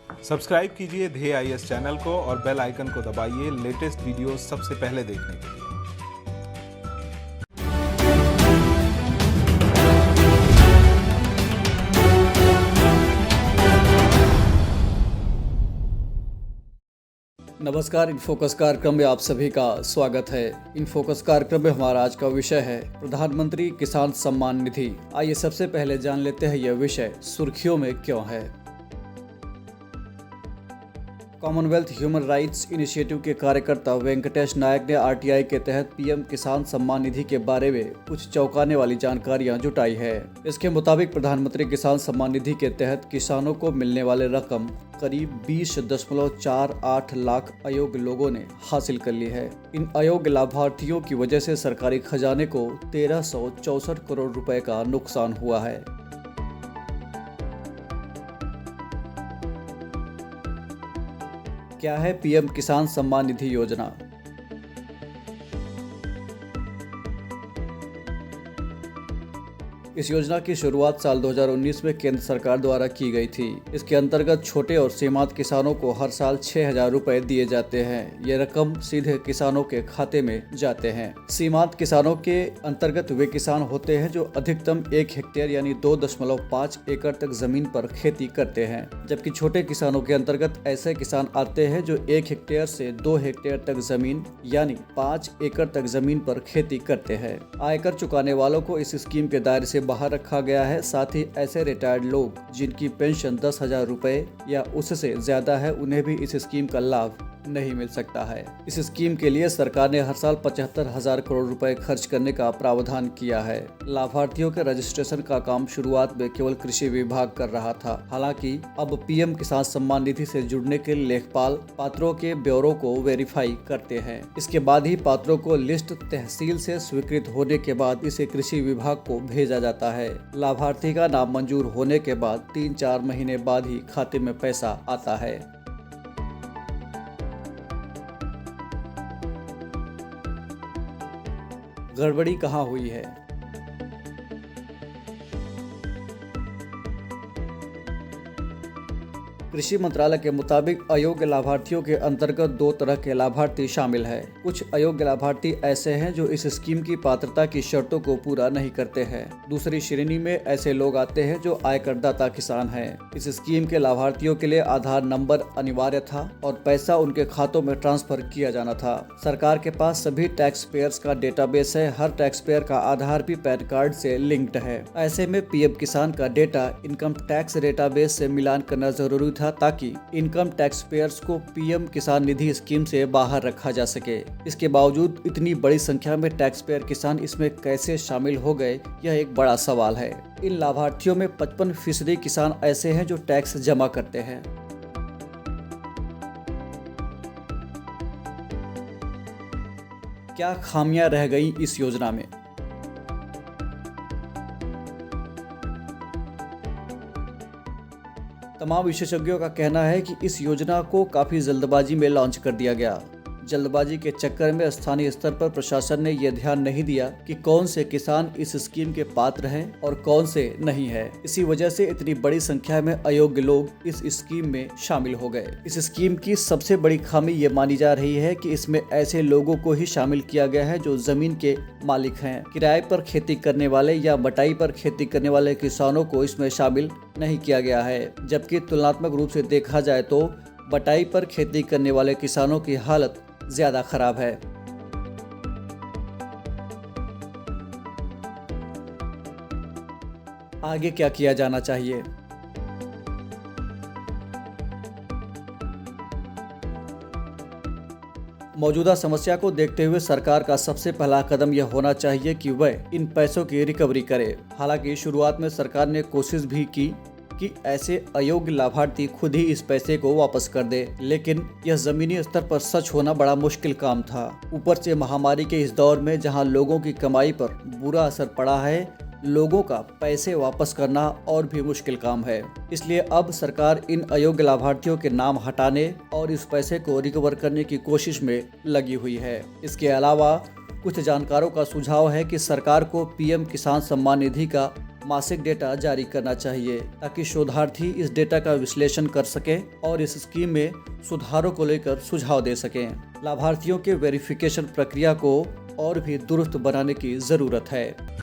Subscribe कीजिए ध्येय IAS channel को और बेल आइकन को दबाइए लेटेस्ट वीडियो सबसे पहले देखने के लिए। नमस्कार, इनफोकस कार्यक्रम में आप सभी का स्वागत है। इनफोकस कार्यक्रम में हमारा आज का विषय है प्रधानमंत्री किसान सम्मान निधि। आइए सबसे पहले जान लेते हैं यह विषय सुर्खियों में क्यों है। कॉमनवेल्थ ह्यूमन राइट्स इनिशिएटिव के कार्यकर्ता वेंकटेश नायक ने आरटीआई के तहत पीएम किसान सम्मान निधि के बारे में कुछ चौंकाने वाली जानकारियां जुटाई है। इसके मुताबिक प्रधानमंत्री किसान सम्मान निधि के तहत किसानों को मिलने वाले रकम करीब 20.48 लाख अयोग्य लोगों ने हासिल कर ली है। इन अयोग्य लाभार्थियों की वजह से सरकारी खजाने को 1364 करोड़ रुपए का नुकसान हुआ है। क्या है पीएम किसान सम्मान निधि योजना? इस योजना की शुरुआत साल 2019 में केंद्र सरकार द्वारा की गई थी। इसके अंतर्गत छोटे और सीमांत किसानों को हर साल 6,000 रुपए दिए जाते हैं। ये रकम सीधे किसानों के खाते में जाते हैं। सीमांत किसानों के अंतर्गत वे किसान होते हैं जो अधिकतम 1 हेक्टेयर यानी 2.5 एकड़ तक जमीन पर खेती करते हैं, जबकि छोटे किसानों के अंतर्गत ऐसे किसान आते हैं जो 1 हेक्टेयर से 2 हेक्टेयर तक जमीन यानी 5 एकड़ तक जमीन पर खेती करते हैं। आयकर चुकाने वालों को इस स्कीम के दायरे से बाहर रखा गया है। साथ ही ऐसे रिटायर्ड लोग जिनकी पेंशन 10,000 रुपए या उससे ज्यादा है, उन्हें भी इस स्कीम का लाभ नहीं मिल सकता है। इस स्कीम के लिए सरकार ने हर साल 75,000 करोड़ रुपए खर्च करने का प्रावधान किया है। लाभार्थियों के रजिस्ट्रेशन का काम शुरुआत में केवल कृषि विभाग कर रहा था। हालांकि अब पीएम किसान सम्मान निधि से जुड़ने के लिए लेखपाल पात्रों के ब्यौरों को वेरीफाई करते हैं। इसके बाद ही पात्रों को लिस्ट तहसील से स्वीकृत होने के बाद इसे कृषि विभाग को भेजा जाता है। लाभार्थी का नाम मंजूर होने के बाद 3-4 महीने बाद ही खाते में पैसा आता है। गड़बड़ी कहाँ हुई है? कृषि मंत्रालय के मुताबिक अयोग्य लाभार्थियों के अंतर्गत 2 तरह के लाभार्थी शामिल हैं। कुछ अयोग्य लाभार्थी ऐसे हैं जो इस स्कीम की पात्रता की शर्तों को पूरा नहीं करते हैं। दूसरी श्रेणी में ऐसे लोग आते हैं जो आयकरदाता किसान हैं। इस स्कीम के लाभार्थियों के लिए आधार नंबर अनिवार्य था और पैसा उनके खातों में ट्रांसफर किया जाना था। सरकार के पास सभी टैक्स पेयर्स का डेटाबेस है। हर टैक्स पेयर का आधार भी पैन कार्ड से लिंक्ड है। ऐसे में पीएम किसान का डेटा इनकम टैक्स डेटाबेस से मिलान करना जरूरी था ताकि इनकम टैक्स पेयर्स को पीएम किसान निधि स्कीम से बाहर रखा जा सके। इसके बावजूद इतनी बड़ी संख्या में टैक्स पेयर किसान इसमें कैसे शामिल हो गए, यह एक बड़ा सवाल है। इन लाभार्थियों में 55% किसान ऐसे हैं जो टैक्स जमा करते हैं। क्या खामियां रह गई इस योजना में? तमाम विशेषज्ञों का कहना है कि इस योजना को काफी जल्दबाजी में लॉन्च कर दिया गया। जल्दबाजी के चक्कर में स्थानीय स्तर पर प्रशासन ने यह ध्यान नहीं दिया कि कौन से किसान इस स्कीम के पात्र हैं और कौन से नहीं है। इसी वजह से इतनी बड़ी संख्या में अयोग्य लोग इस स्कीम में शामिल हो गए। इस स्कीम की सबसे बड़ी खामी ये मानी जा रही है कि इसमें ऐसे लोगों को ही शामिल किया गया है जो जमीन के मालिक हैं। किराए पर खेती करने वाले या बटाई पर खेती करने वाले किसानों को इसमें शामिल नहीं किया गया है, जबकि तुलनात्मक रूप से देखा जाए तो बटाई पर खेती करने वाले किसानों की हालत ज्यादा खराब है। आगे क्या किया जाना चाहिए? मौजूदा समस्या को देखते हुए सरकार का सबसे पहला कदम यह होना चाहिए कि वह इन पैसों की रिकवरी करे। हालांकि शुरुआत में सरकार ने कोशिश भी की कि ऐसे अयोग्य लाभार्थी खुद ही इस पैसे को वापस कर दे, लेकिन यह जमीनी स्तर पर सच होना बड़ा मुश्किल काम था। ऊपर से महामारी के इस दौर में जहां लोगों की कमाई पर बुरा असर पड़ा है, लोगों का पैसे वापस करना और भी मुश्किल काम है। इसलिए अब सरकार इन अयोग्य लाभार्थियों के नाम हटाने और इस पैसे को रिकवर करने की कोशिश में लगी हुई है। इसके अलावा कुछ जानकारों का सुझाव है कि सरकार को पीएम किसान सम्मान निधि का मासिक डेटा जारी करना चाहिए ताकि शोधार्थी इस डेटा का विश्लेषण कर सके और इस स्कीम में सुधारों को लेकर सुझाव दे सकें। लाभार्थियों के वेरिफिकेशन प्रक्रिया को और भी दुरुस्त बनाने की जरूरत है।